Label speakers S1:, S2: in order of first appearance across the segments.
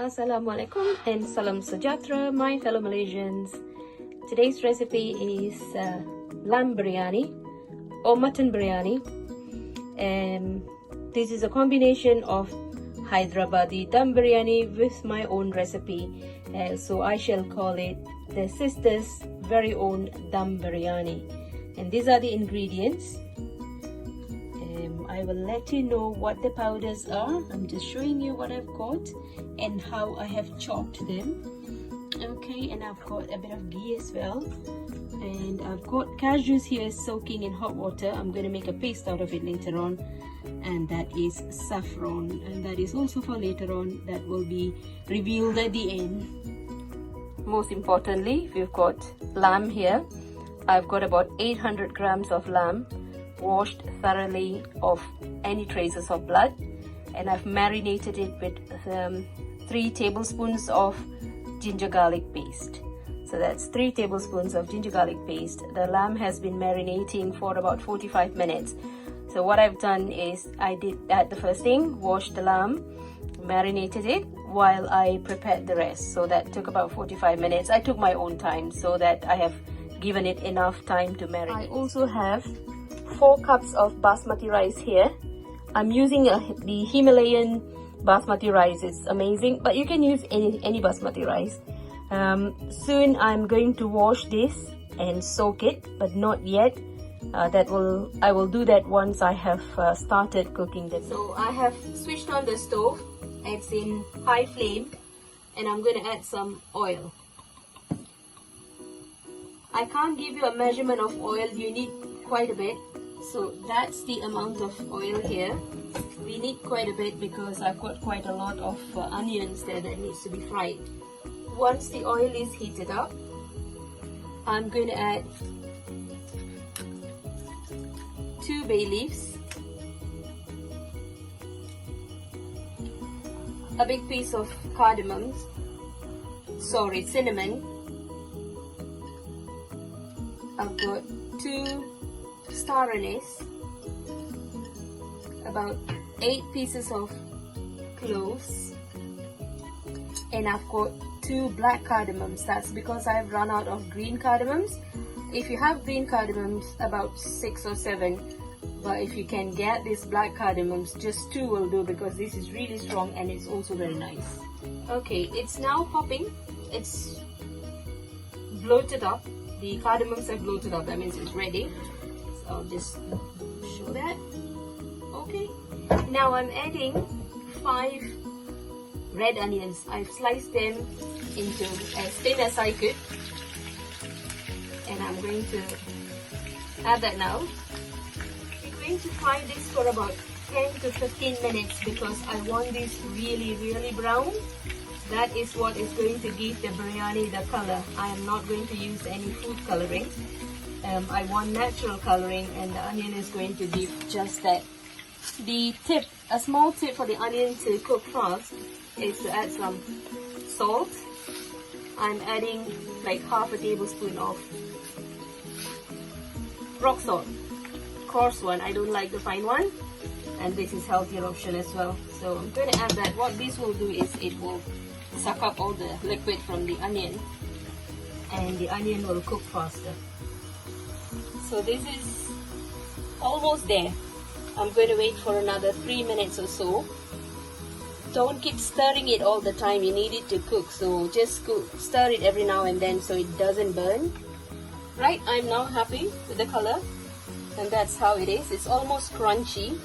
S1: Assalamualaikum and Salam Sejahtera, my fellow Malaysians. Today's recipe is lamb biryani or mutton biryani. This is a combination of Hyedrabadi dum biryani with my own recipe. So I shall call it the sister's very own dum biryani. And these are the ingredients. I will let you know what the powders are. I'm just showing you what I've got and how I have chopped them. Okay, and I've got a bit of ghee as well. And I've got cashews here soaking in hot water. I'm going to make a paste out of it later on. And that is saffron. And that is also for later on. That will be revealed at the end. Most importantly, we've got lamb here. I've got about 800 grams of lamb, washed thoroughly of any traces of blood, and I've marinated it with 3 tablespoons of ginger garlic paste. So that's 3 tablespoons of ginger garlic paste. The lamb has been marinating for about 45 minutes. So what I've done is I did that the first thing, washed the lamb, marinated it while I prepared the rest. So that took about 45 minutes. I took my own time so that I have given it enough time to marinate. I also have 4 cups of basmati rice here. I'm using the Himalayan basmati rice. It's amazing, but you can use any basmati rice. Soon I'm going to wash this and soak it, but not yet. I will do that once I have started cooking this. So I have switched on the stove. It's in high flame, and I'm going to add some oil. I can't give you a measurement of oil. You need quite a bit. So that's the amount of oil here. We need quite a bit because I've got quite a lot of onions there that needs to be fried. Once the oil is heated up, I'm going to add 2 bay leaves, a big piece of cinnamon. I've got 2 star anise, about 8 pieces of cloves, and I've got 2 black cardamoms. That's because I've run out of green cardamoms. If you have green cardamoms, about 6 or 7, but if you can get these black cardamoms, just 2 will do because this is really strong and it's also very nice. Okay, it's now popping. It's bloated up. The cardamoms have bloated up, that means it's ready. So I'll just show that. Okay, now I'm adding 5 red onions. I've sliced them into as thin as I could, and I'm going to add that now. We're going to fry this for about 10 to 15 minutes because I want this really brown. That is what is going to give the biryani the color. I am not going to use any food coloring. I want natural coloring, and the onion is going to give just that. A small tip for the onion to cook fast is to add some salt. I'm adding like half a tablespoon of rock salt, coarse one. I don't like the fine one, and this is healthier option as well. So I'm going to add that. What this will do is it will suck up all the liquid from the onion, and the onion will cook faster. So this is almost there. I'm going to wait for another 3 minutes or so. Don't keep stirring it all the time. You need it to cook, so just stir it every now and then so it doesn't burn. Right, I'm now happy with the color, and that's how it is. It's almost crunchy.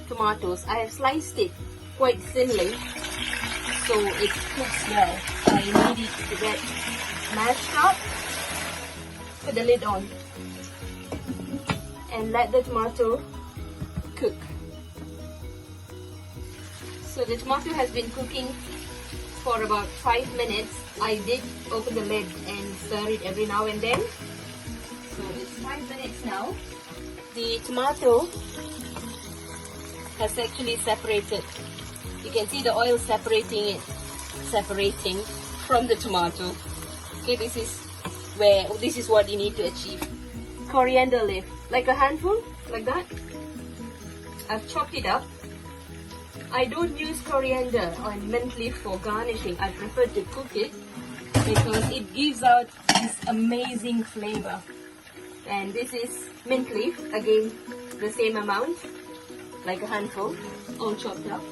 S1: Tomatoes, I have sliced it quite thinly so it cooks well. I need it to get mashed up. Put the lid on and let the tomato cook. So the tomato has been cooking for about 5 minutes. I did open the lid and stir it every now and then. So it's 5 minutes now. The tomato has actually separated. You can see the oil separating from the tomato. Okay, this is what you need to achieve. Coriander leaf, like a handful, like that. I've chopped it up I don't use coriander or mint leaf for garnishing. I prefer to cook it because it gives out this amazing flavor. And this is mint leaf, again the same amount, like a handful, all chopped up.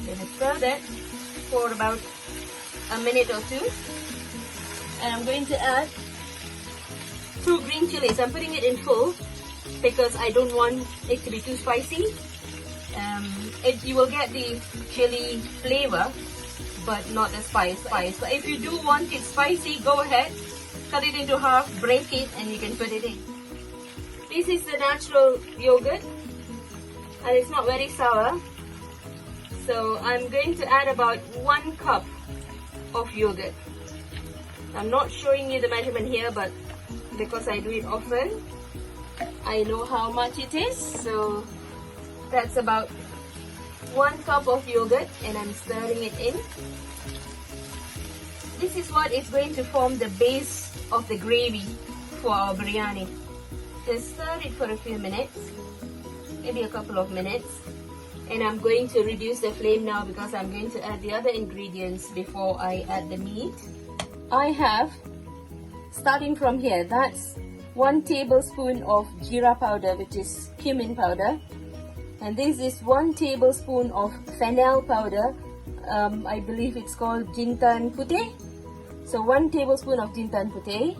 S1: Then I stir that for about a minute or two. And I'm going to add 2 green chilies. I'm putting it in full because I don't want it to be too spicy. You will get the chili flavor, but not the spice. So if you do want it spicy, go ahead, cut it into half, break it, and you can put it in. This is the natural yogurt, and it's not very sour. So I'm going to add about 1 cup of yogurt. I'm not showing you the measurement here, but because I do it often, I know how much it is. So that's about 1 cup of yogurt, and I'm stirring it in. This is what is going to form the base of the gravy for our biryani. Just stir it for a few minutes, maybe a couple of minutes. And I'm going to reduce the flame now because I'm going to add the other ingredients before I add the meat. I have, starting from here, that's 1 tablespoon of jeera powder, which is cumin powder. And this is 1 tablespoon of fennel powder. I believe it's called jintan putih. So 1 tablespoon of jintan putih.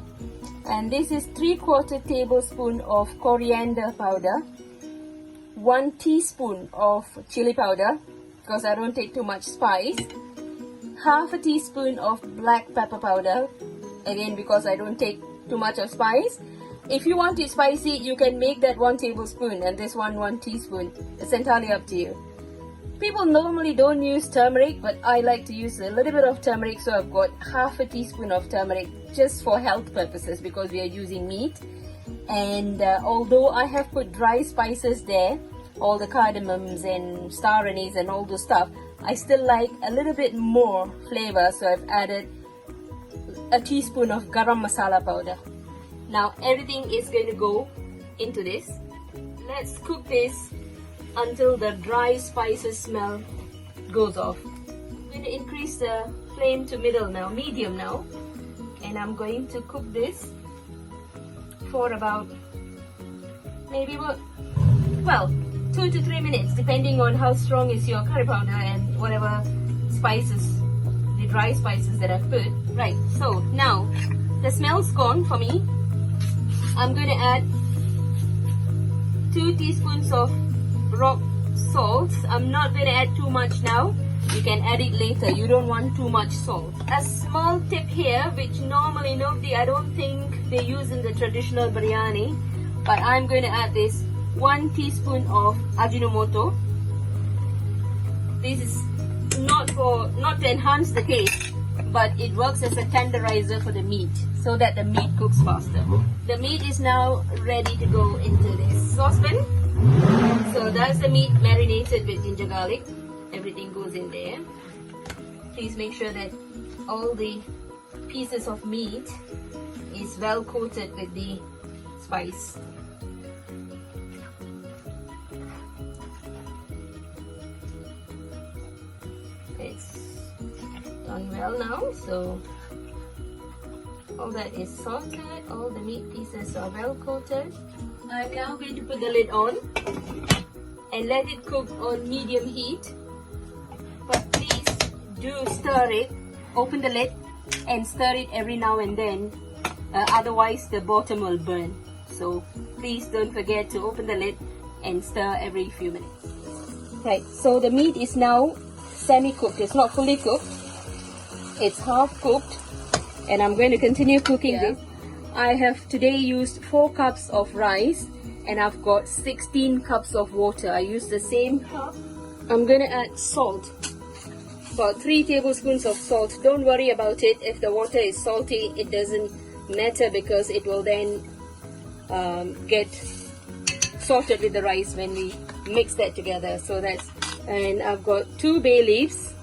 S1: And this is 3/4 tablespoon of coriander powder. 1 teaspoon of chili powder, because I don't take too much spice. Half a teaspoon of black pepper powder, again because I don't take too much of spice. If you want it spicy, you can make that 1 tablespoon and this one 1 teaspoon. It's entirely up to you. People normally don't use turmeric, but I like to use a little bit of turmeric, so I've got half a teaspoon of turmeric just for health purposes because we are using meat. And although I have put dry spices there, all the cardamoms and star anise and all those stuff, I still like a little bit more flavor, so I've added a teaspoon of garam masala powder. Now everything is going to go into this. Let's cook this until the dry spices smell goes off. I'm going to increase the flame to medium now, and I'm going to cook this for about maybe 2 to 3 minutes, depending on how strong is your curry powder and whatever spices, the dry spices that I've put. Right, so now the smell's gone for me. I'm going to add 2 teaspoons of rock salt. I'm not going to add too much now. You can add it later. You don't want too much salt. A small tip here, which normally I don't think they use in the traditional biryani, but I'm going to add this 1 teaspoon of ajino moto. This is not to enhance the taste, but it works as a tenderizer for the meat so that the meat cooks faster. The meat is now ready to go into this saucepan. So that's the meat marinated with ginger garlic. Everything goes in there. Please make sure that all the pieces of meat is well coated with the spice. It's done well now, so all that is salted, all the meat pieces are well coated. I'm now going to put the lid on and let it cook on medium heat. But please do stir it, open the lid and stir it every now and then, otherwise the bottom will burn. So please don't forget to open the lid and stir every few minutes. Right, so the meat is now semi-cooked. It's not fully cooked, it's half cooked, and I'm going to continue cooking this. I have today used 4 cups of rice and I've got 16 cups of water. I use the same cup. I'm going to add salt, about 3 tablespoons of salt. Don't worry about it if the water is salty, it doesn't matter because it will then get salted with the rice when we mix that together. So that's, and I've got 2 bay leaves,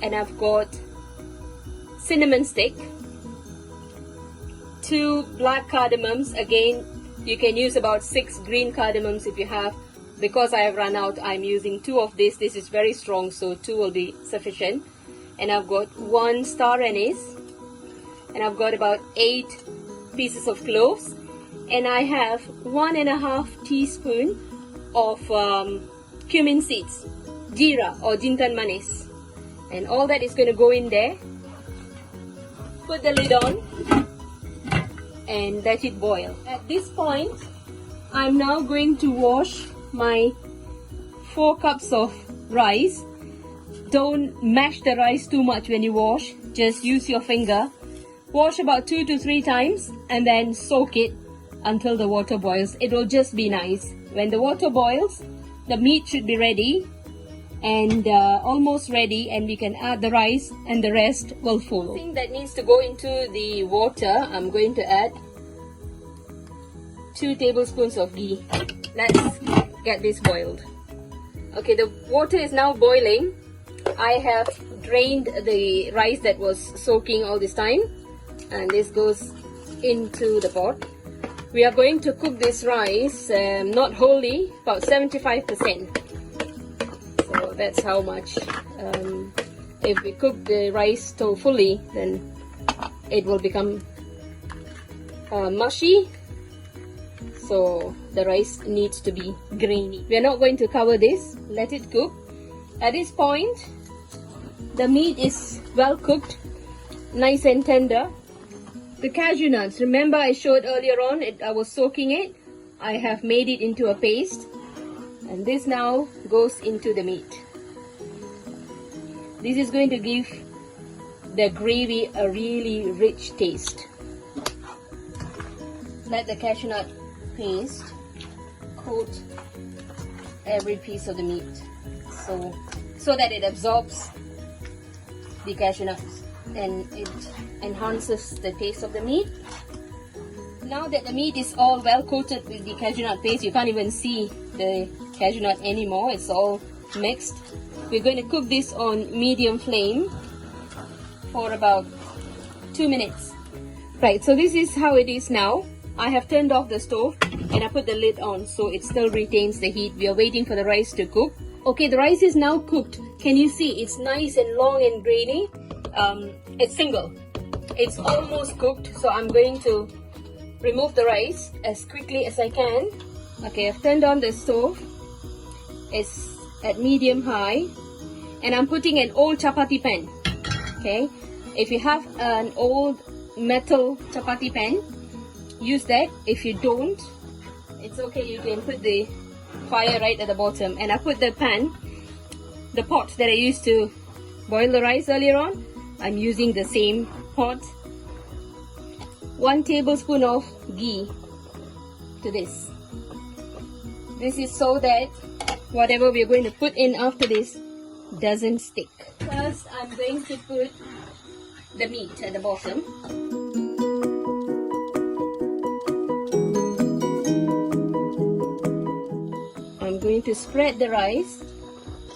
S1: and I've got cinnamon stick, 2 black cardamoms. Again, you can use about 6 green cardamoms if you have because I have run out, I'm using 2 of this. This is very strong, so 2 will be sufficient. And I've got 1 star anise, and I've got about 8 pieces of cloves, and I have 1.5 teaspoon of cumin seeds, jeera or jintan manis, and all that is going to go in there. Put the lid on and let it boil. At this point, I'm now going to wash my 4 cups of rice. Don't mash the rice too much when you wash, just use your finger. Wash about 2 to 3 times and then soak it until the water boils. It will just be nice. When the water boils, the meat should be ready and almost ready, and we can add the rice and the rest will follow. The thing that needs to go into the water, I'm going to add 2 tablespoons of ghee. Let's get this boiled. Okay, the water is now boiling. I have drained the rice that was soaking all this time, and this goes into the pot. We are going to cook this rice not wholly, about 75%. So that's how much. If we cook the rice fully, then it will become mushy. So the rice needs to be grainy. We are not going to cover this. Let it cook. At this point, the meat is well cooked, nice and tender. The cashew nuts, remember I showed earlier on, I was soaking it. I have made it into a paste, and this now goes into the meat. This is going to give the gravy a really rich taste. Let the cashew nut paste coat every piece of the meat, so that it absorbs the cashew nuts and it enhances the taste of the meat. Now that the meat is all well coated with the cashew nut paste, you can't even see the cashew nut anymore. It's all mixed. We're going to cook this on medium flame for about 2 minutes. Right, so this is how it is now. I have turned off the stove and I put the lid on so it still retains the heat. We are waiting for the rice to cook. Okay, the rice is now cooked. Can you see? It's nice and long and grainy. It's single. It's almost cooked, so I'm going to remove the rice as quickly as I can. Okay, I've turned on the stove. It's at medium high, and I'm putting an old chapati pan. Okay, if you have an old metal chapati pan, use that. If you don't, it's okay, you can put the fire right at the bottom. And I put the pan, the pot that I used to boil the rice earlier on, I'm using the same pot. 1 tablespoon of ghee to this. This is so that whatever we're going to put in after this doesn't stick. First, I'm going to put the meat at the bottom. I'm going to spread the rice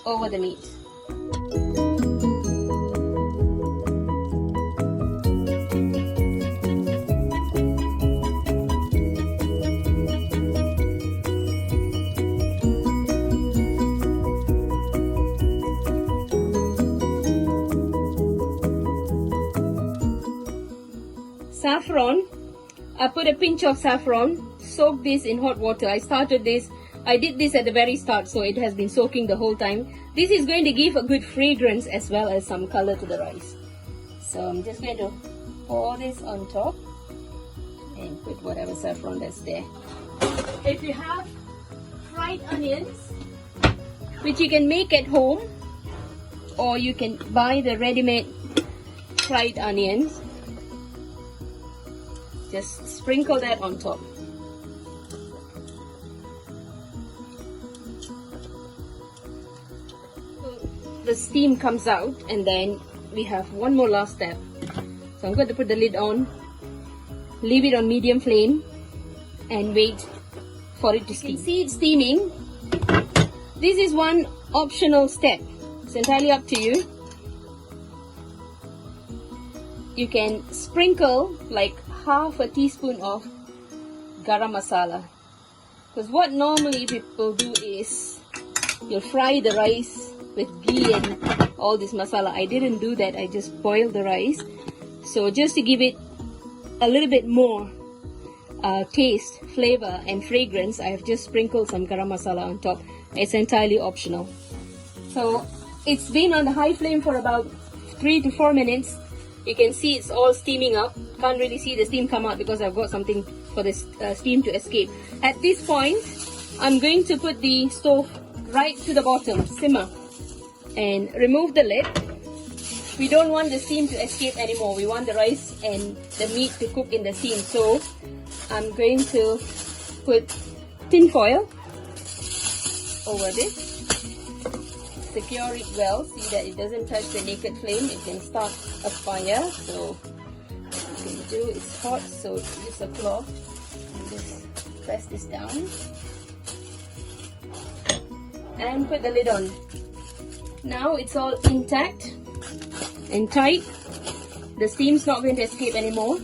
S1: over the meat. Saffron, I put a pinch of saffron, soak this in hot water. I did this at the very start, so it has been soaking the whole time. This is going to give a good fragrance as well as some color to the rice. So I'm just going to pour this on top and put whatever saffron that's there. If you have fried onions, which you can make at home, or you can buy the ready-made fried onions, just sprinkle that on top. The steam comes out, and then we have one more last step. So I'm going to put the lid on, leave it on medium flame, and wait for it to steam. You can see it steaming. This is one optional step. It's entirely up to you. You can sprinkle like half a teaspoon of garam masala. Because what normally people do is you'll fry the rice with ghee and all this masala. I didn't do that. I just boiled the rice. So just to give it a little bit more taste, flavor and fragrance, I have just sprinkled some garam masala on top. It's entirely optional. So it's been on the high flame for about 3 to 4 minutes. You can see it's all steaming up. Can't really see the steam come out because I've got something for the steam to escape. At this point, I'm going to put the stove right to the bottom, simmer, and remove the lid. We don't want the steam to escape anymore. We want the rice and the meat to cook in the steam. So I'm going to put tin foil over this. Secure it well. See that it doesn't touch the naked flame. It can start a fire. So what you can do, it's hot, so use a cloth and just press this down and put the lid on. Now it's all intact and tight. The steam's not going to escape anymore.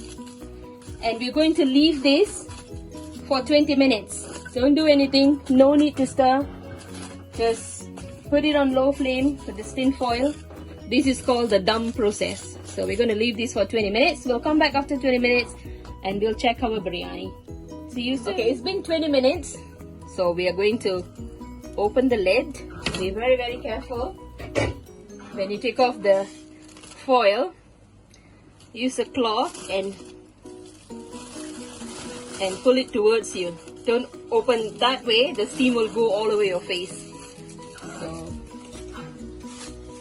S1: And we're going to leave this for 20 minutes. Don't do anything, no need to stir. Just put it on low flame with the tin foil. This is called the dum process. So we're going to leave this for 20 minutes. We'll come back after 20 minutes and we'll check our biryani. See you soon. Okay, it's been 20 minutes. So we are going to open the lid. Be very, very careful. When you take off the foil, use a cloth and pull it towards you. Don't open that way, the steam will go all over your face. So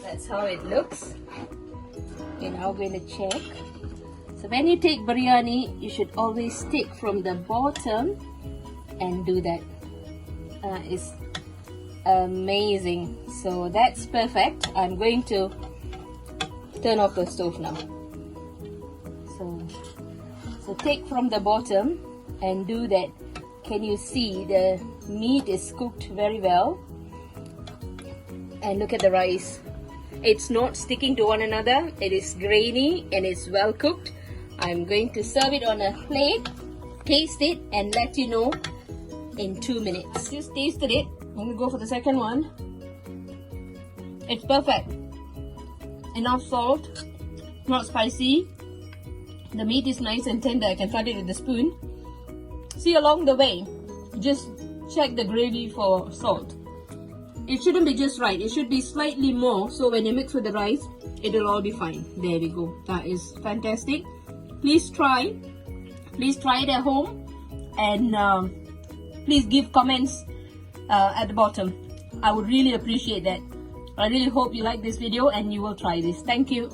S1: that's how it looks. Okay, now we're going to check. So when you take biryani, you should always stick from the bottom and do that. It's amazing. So that's perfect. I'm going to turn off the stove now. So take from the bottom and do that. Can you see the meat is cooked very well? And look at the rice. It's not sticking to one another. It is grainy and it's well cooked. I'm going to serve it on a plate, taste it and let you know in 2 minutes. Just tasted it. I'm going to go for the second one. It's perfect. Enough salt, not spicy. The meat is nice and tender. I can cut it with a spoon. See, along the way, just check the gravy for salt. It shouldn't be just right. It should be slightly more. So when you mix with the rice, it'll all be fine. There we go. That is fantastic. Please try. Please try it at home. And please give comments at the bottom. I would really appreciate that. I really hope you like this video and you will try this. Thank you.